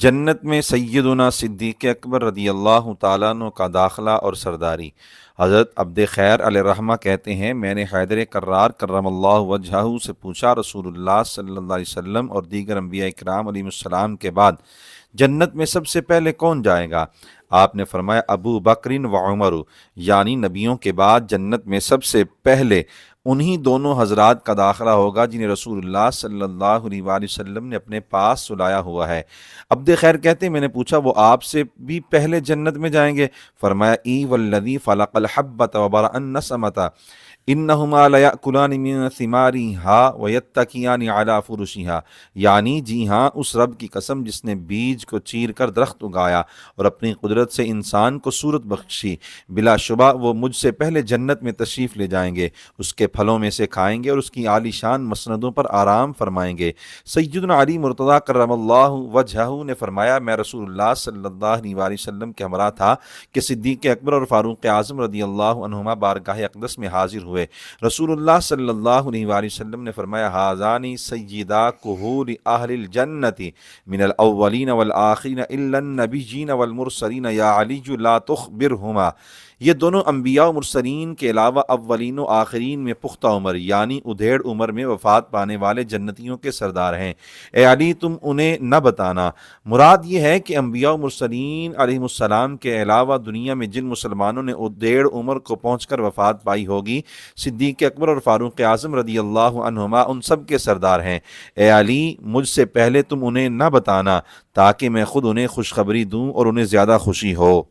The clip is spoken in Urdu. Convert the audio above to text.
جنت میں سیدنا صدیق اکبر رضی اللہ تعالیٰ عنہ کا داخلہ اور سرداری۔ حضرت عبد خیر علیہ الرحمہ کہتے ہیں، میں نے حیدر کرار کرم اللہ وجہہ سے پوچھا، رسول اللہ صلی اللہ علیہ وسلم اور دیگر انبیاء اکرام علیہ السلام کے بعد جنت میں سب سے پہلے کون جائے گا؟ آپ نے فرمایا ابو بکر و عمر، یعنی نبیوں کے بعد جنت میں سب سے پہلے انہی دونوں حضرات کا داخلہ ہوگا جنہیں رسول اللہ صلی اللہ علیہ وآلہ وسلم نے اپنے پاس سلایا ہوا ہے۔ عبد خیر کہتے ہیں، میں نے پوچھا وہ آپ سے بھی پہلے جنت میں جائیں گے؟ فرمایا ای والذی فلق الحبۃ وبرأ النسمۃ انہما لیأکلان من ثمارها ویتکیان علی فرشها، یعنی جی ہاں اس رب کی قسم جس نے بیج کو چیر کر درخت اگایا اور اپنی قدرت سے انسان کو صورت بخشی، بلا شبہ وہ مجھ سے پہلے جنت میں تشریف لے جائیں گے، اس کے پھلوں میں سے کھائیں گے اور اس کی عالی شان مسندوں پر آرام فرمائیں گے۔ سیدنا علی مرتضیٰ کرم اللہ وجہہ نے فرمایا، میں رسول اللہ صلی اللہ علیہ وآلہ وسلم کے ہمراہ تھا کہ صدیق اکبر اور فاروق اعظم رضی اللہ عنہما بارگاہ اقدس میں حاضر ہوئے۔ رسول اللہ صلی اللہ علیہ وآلہ وسلم نے فرمایا، ھذان سیدا کہول اہل الجنت من الاولین والآخرین الا النبیین والمرسلین یا علی لا تخبرہما، یہ دونوں انبیاء و مرسلین کے علاوہ اولین و آخرین میں پختہ عمر یعنی ادھیڑ عمر میں وفات پانے والے جنتیوں کے سردار ہیں، اے علی تم انہیں نہ بتانا۔ مراد یہ ہے کہ انبیاء و مرسلین علیہ السلام کے علاوہ دنیا میں جن مسلمانوں نے ادھیڑ عمر کو پہنچ کر وفات پائی ہوگی، صدیق اکبر اور فاروق اعظم رضی اللہ عنہما ان سب کے سردار ہیں۔ اے علی مجھ سے پہلے تم انہیں نہ بتانا تاکہ میں خود انہیں خوشخبری دوں اور انہیں زیادہ خوشی ہو۔